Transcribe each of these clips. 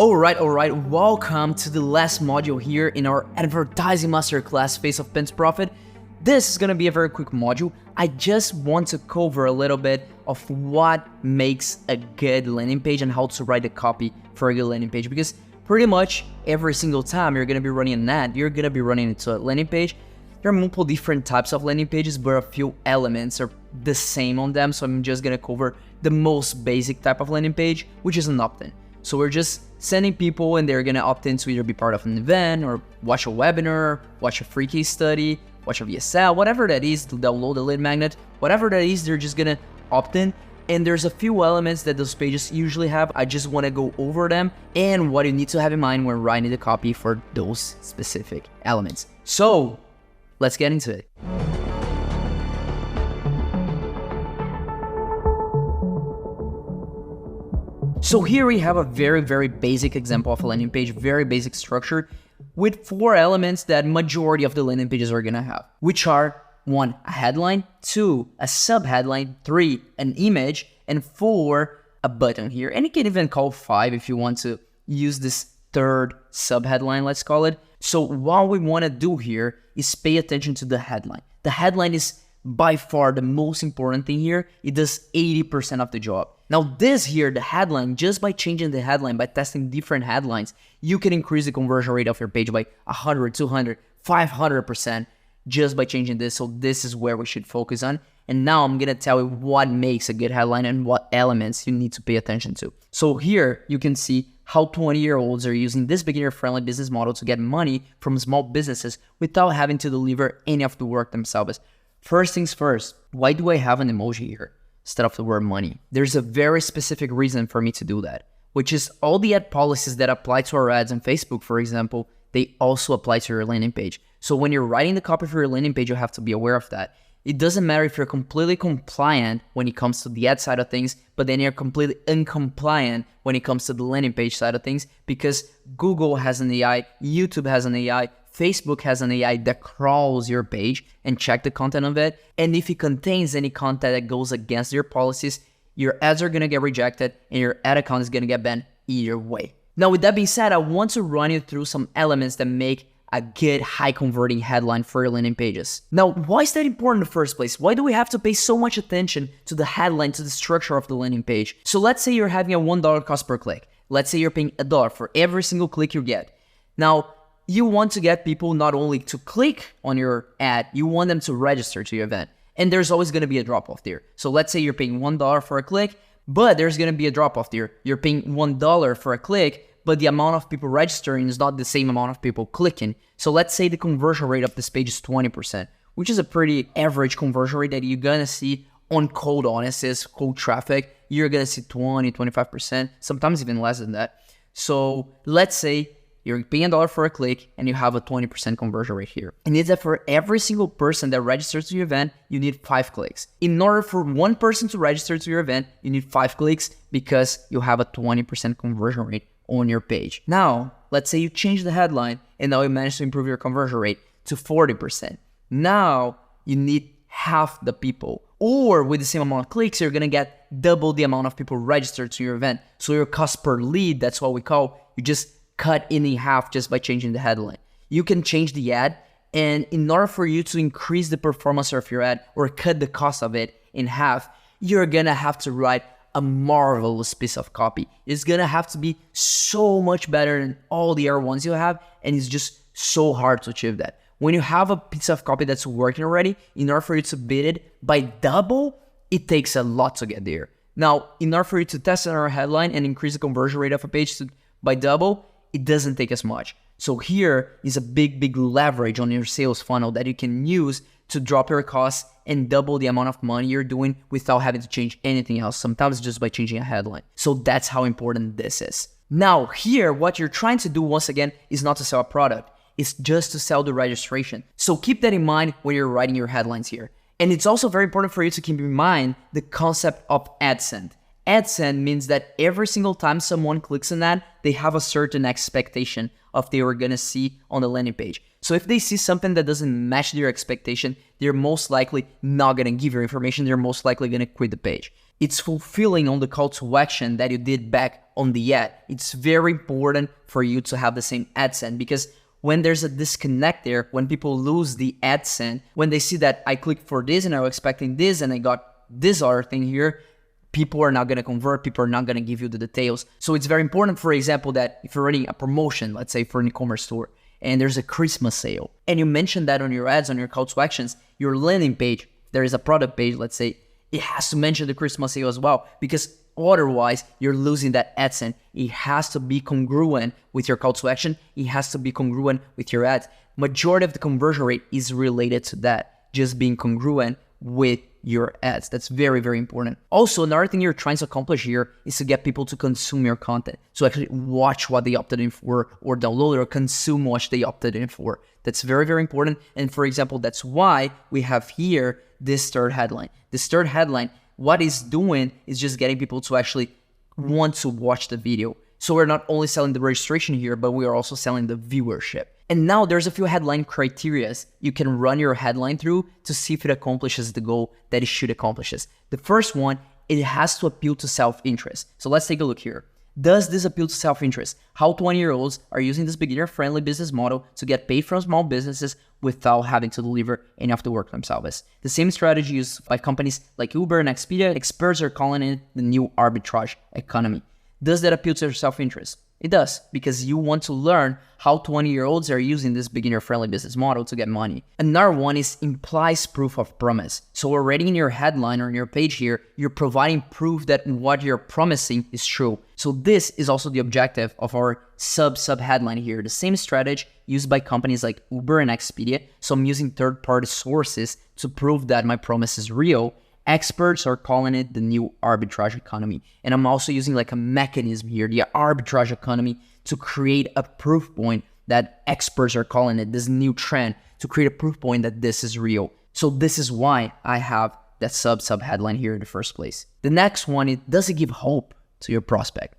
Alright, welcome to the last module here in our advertising masterclass Face of Pins Profit. This is gonna be a very quick module. I just want to cover a little bit of what makes a good landing page and how to write the copy for a good landing page, because pretty much every single time you're gonna be running an ad, you're gonna be running into a landing page. There are multiple different types of landing pages, but a few elements are the same on them, so I'm just gonna cover the most basic type of landing page, which is an opt-in. So we're just sending people and they're gonna opt in to either be part of an event or watch a webinar, watch a free case study, watch a VSL, whatever that is, to download a lead magnet, whatever that is, they're just gonna opt in. And there's a few elements that those pages usually have. I just wanna go over them and what you need to have in mind when writing the copy for those specific elements. So let's get into it. So here we have a very basic example of a landing page, very basic structure with 4 elements that majority of the landing pages are gonna have, which are 1, a headline, 2, a sub-headline, 3, an image, and 4, a button here. And you can even call 5 if you want to use this third sub-headline, let's call it. So what we wanna do here is pay attention to the headline. The headline is by far the most important thing here. It does 80% of the job. Now this here, the headline, just by changing the headline, by testing different headlines, you can increase the conversion rate of your page by 100, 200, 500% just by changing this. So this is where we should focus on. And now I'm gonna tell you what makes a good headline and what elements you need to pay attention to. So here you can see how 20-year-olds are using this beginner-friendly business model to get money from small businesses without having to deliver any of the work themselves. First things first, why do I have an emoji here instead of the word money? There's a very specific reason for me to do that, which is all the ad policies that apply to our ads on Facebook, for example, they also apply to your landing page. So when you're writing the copy for your landing page, you have to be aware of that. It doesn't matter if you're completely compliant when it comes to the ad side of things, but then you're completely uncompliant when it comes to the landing page side of things, because Google has an AI, YouTube has an AI, Facebook has an AI that crawls your page and check the content of it. And if it contains any content that goes against your policies, your ads are gonna get rejected and your ad account is gonna get banned either way. Now, with that being said, I want to run you through some elements that make a good high converting headline for your landing pages. Now, why is that important in the first place? Why do we have to pay so much attention to the headline, to the structure of the landing page? So let's say you're having a $1 cost per click. Let's say you're paying $1 for every single click you get. Now, you want to get people not only to click on your ad, you want them to register to your event. And there's always gonna be a drop off there. So let's say you're paying $1 for a click, but there's gonna be a drop off there. You're paying $1 for a click, but the amount of people registering is not the same amount of people clicking. So let's say the conversion rate of this page is 20%, which is a pretty average conversion rate that you're gonna see on cold audiences, cold traffic. You're gonna see 20, 25%, sometimes even less than that. So let's say you're paying $1 for a click and you have a 20% conversion rate here. And it's that for every single person that registers to your event, you need 5 clicks. In order for one person to register to your event, you need 5 clicks because you have a 20% conversion rate on your page. Now, let's say you change the headline and now you manage to improve your conversion rate to 40%. Now, you need half the people. Or with the same amount of clicks, you're gonna get double the amount of people registered to your event. So your cost per lead, that's what we call, you just cut in half just by changing the headline. You can change the ad, and in order for you to increase the performance of your ad or cut the cost of it in half, you're gonna have to write a marvelous piece of copy. It's gonna have to be so much better than all the other ones you have, and it's just so hard to achieve that. When you have a piece of copy that's working already, in order for you to beat it by double, it takes a lot to get there. Now, in order for you to test another headline and increase the conversion rate of a page by double, it doesn't take as much. So here is a big leverage on your sales funnel that you can use to drop your costs and double the amount of money you're doing without having to change anything else, sometimes just by changing a headline. So that's how important this is. Now here, what you're trying to do once again is not to sell a product, it's just to sell the registration. So keep that in mind when you're writing your headlines here. And it's also very important for you to keep in mind the concept of AdSend. AdSend means that every single time someone clicks on that, they have a certain expectation of they were gonna see on the landing page. So if they see something that doesn't match their expectation, they're most likely not gonna give your information, they're most likely gonna quit the page. it's fulfilling on the call to action that you did back on the ad. It's very important for you to have the same AdSense, because when there's a disconnect there, when people lose the AdSense, when they see that I clicked for this and I was expecting this and I got this other thing here, people are not going to convert, people are not going to give you the details. So it's very important, for example, that if you're running a promotion, let's say for an e-commerce store, and there's a Christmas sale, and you mention that on your ads, on your call to actions, your landing page, there is a product page, let's say, it has to mention the Christmas sale as well, because otherwise you're losing that AdSense. It has to be congruent with your call to action. It has to be congruent with your ads. Majority of the conversion rate is related to that, just being congruent with your ads. That's very, very important. Also, another thing you're trying to accomplish here is to get people to consume your content. So actually watch what they opted in for, or download or consume what they opted in for. That's very, very important. And for example, that's why we have here this third headline. This third headline, what it's doing is just getting people to actually want to watch the video. So we're not only selling the registration here, but we are also selling the viewership. And now there's a few headline criteria you can run your headline through to see if it accomplishes the goal that it should accomplish. The first one, it has to appeal to self-interest. So let's take a look here. Does this appeal to self-interest? How 20-year-olds are using this beginner-friendly business model to get paid from small businesses without having to deliver any of the work themselves. The same strategy used by companies like Uber and Expedia. Experts are calling it the new arbitrage economy. Does that appeal to your self-interest? It does, because you want to learn how 20-year-olds are using this beginner-friendly business model to get money. Another one is implies proof of promise. So already in your headline or in your page here, you're providing proof that what you're promising is true. So this is also the objective of our sub-headline here. The same strategy used by companies like Uber and Expedia. So I'm using third-party sources to prove that my promise is real. Experts are calling it the new arbitrage economy. And I'm also using like a mechanism here, the arbitrage economy, to create a proof point that experts are calling it this new trend, to create a proof point that this is real. So this is why I have that sub headline here in the first place. The next one is, does it give hope to your prospect?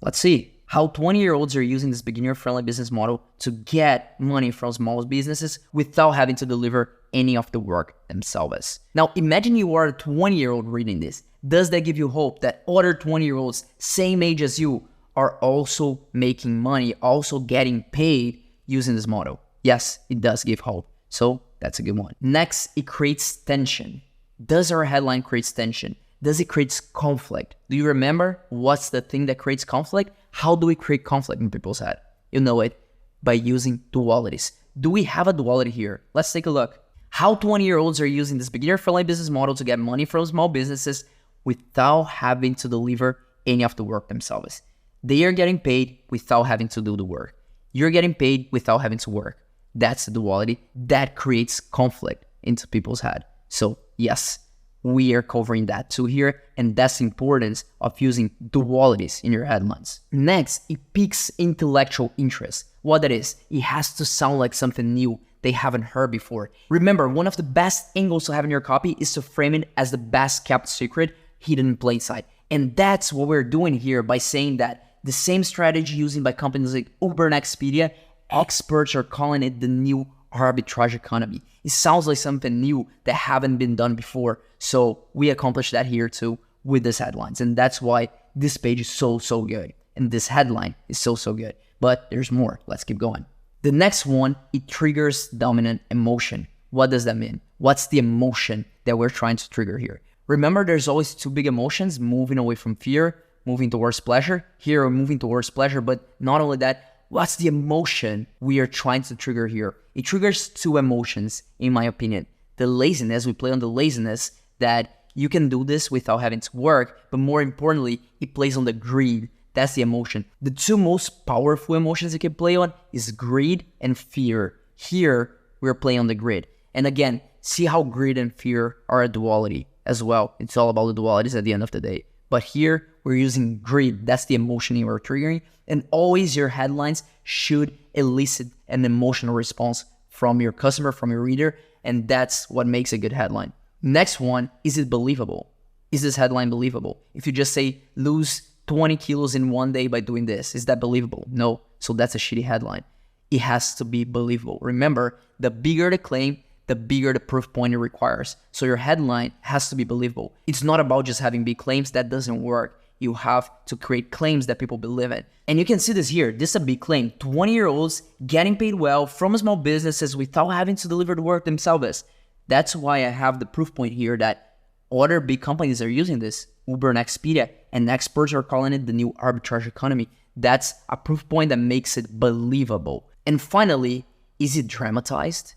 Let's see. How 20-year-olds are using this beginner-friendly business model to get money from small businesses without having to deliver any of the work themselves. Now, imagine you are a 20-year-old reading this. Does that give you hope that other 20-year-olds, same age as you, are also making money, also getting paid using this model? Yes, it does give hope. So that's a good one. Next, it creates tension. Does our headline create tension? Does it create conflict? Do you remember what's the thing that creates conflict? How do we create conflict in people's head? You know it, by using dualities. Do we have a duality here? Let's take a look. How 20-year-olds are using this beginner-friendly business model to get money from small businesses without having to deliver any of the work themselves. They are getting paid without having to do the work. You're getting paid without having to work. That's the duality that creates conflict into people's head. So yes, we are covering that too here, and that's the importance of using dualities in your headlines. Next, it piques intellectual interest. What that is, it has to sound like something new they haven't heard before. Remember, one of the best angles to have in your copy is to frame it as the best kept secret hidden in plain sight. And that's what we're doing here by saying that the same strategy used by companies like Uber and Expedia, experts are calling it the new arbitrage economy. It sounds like something new that haven't been done before. So we accomplished that here too with these headlines. And that's why this page is so good. And this headline is so good. But there's more. Let's keep going. The next one, it triggers dominant emotion. What does that mean? What's the emotion that we're trying to trigger here? Remember, there's always two big emotions, moving away from fear, moving towards pleasure. Here we're moving towards pleasure, but not only that, what's the emotion we are trying to trigger here? It triggers two emotions, in my opinion. The laziness, we play on the laziness that you can do this without having to work, but more importantly, it plays on the greed. That's the emotion. The two most powerful emotions you can play on is greed and fear. Here, we're playing on the greed. And again, see how greed and fear are a duality as well. It's all about the dualities at the end of the day. But here, we're using greed. That's the emotion you are triggering. And always your headlines should elicit an emotional response from your customer, from your reader. And that's what makes a good headline. Next one, is it believable? Is this headline believable? If you just say, lose 20 kilos in one day by doing this, is that believable? No. So that's a shitty headline. It has to be believable. Remember, the bigger the claim, the bigger the proof point it requires. So your headline has to be believable. It's not about just having big claims. That doesn't work. You have to create claims that people believe in. And you can see this here. This is a big claim. 20-year-olds getting paid well from small businesses without having to deliver the work themselves. That's why I have the proof point here that other big companies are using this. Uber and Expedia, and experts are calling it the new arbitrage economy. That's a proof point that makes it believable. And finally, is it dramatized?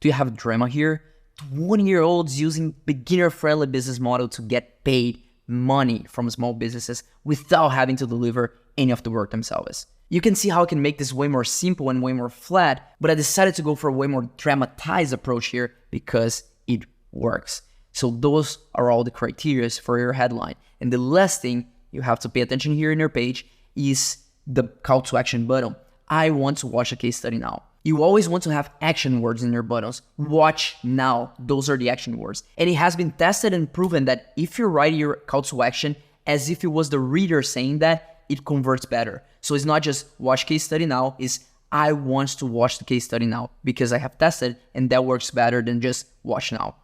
Do you have drama here? 20-year-olds using beginner-friendly business model to get paid money from small businesses without having to deliver any of the work themselves. You can see how I can make this way more simple and way more flat, but I decided to go for a way more dramatized approach here because it works. So those are all the criteria for your headline. And the last thing you have to pay attention here in your page is the call to action button. I want to watch a case study now. You always want to have action words in your buttons. Watch now. Those are the action words. And it has been tested and proven that if you write your call to action as if it was the reader saying that, it converts better. So it's not just watch case study now, it's I want to watch the case study now because I have tested and that works better than just watch now.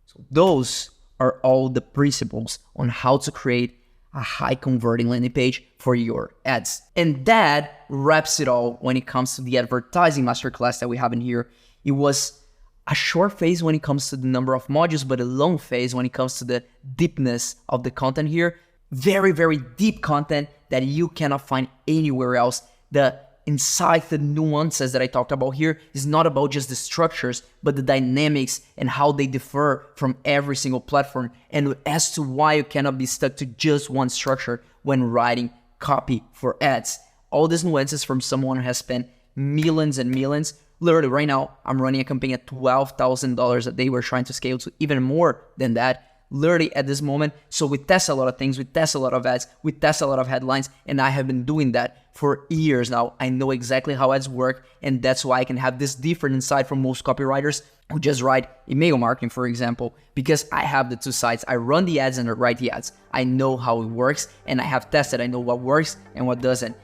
So those are all the principles on how to create a high converting landing page for your ads. And that wraps it all when it comes to the advertising masterclass that we have in here. It was a short phase when it comes to the number of modules, but a long phase when it comes to the deepness of the content here. Very, very deep content that you cannot find anywhere else. The insight, the nuances that I talked about here is not about just the structures, but the dynamics and how they differ from every single platform, and as to why you cannot be stuck to just one structure when writing copy for ads. All these nuances from someone who has spent millions and millions. Literally right now, I'm running a campaign at $12,000 a day. We're trying to scale to even more than that. Literally at this moment. So we test a lot of things, we test a lot of ads, we test a lot of headlines, and I have been doing that for years now. I know exactly how ads work, and that's why I can have this different insight from most copywriters who just write email marketing, for example, because I have the two sides. I run the ads and I write the ads. I know how it works, and I have tested. I know what works and what doesn't.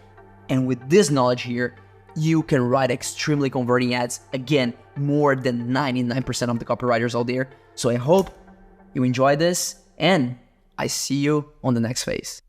And with this knowledge here, you can write extremely converting ads. Again, more than 99% of the copywriters out there. So I hope you enjoy this, and I see you on the next phase.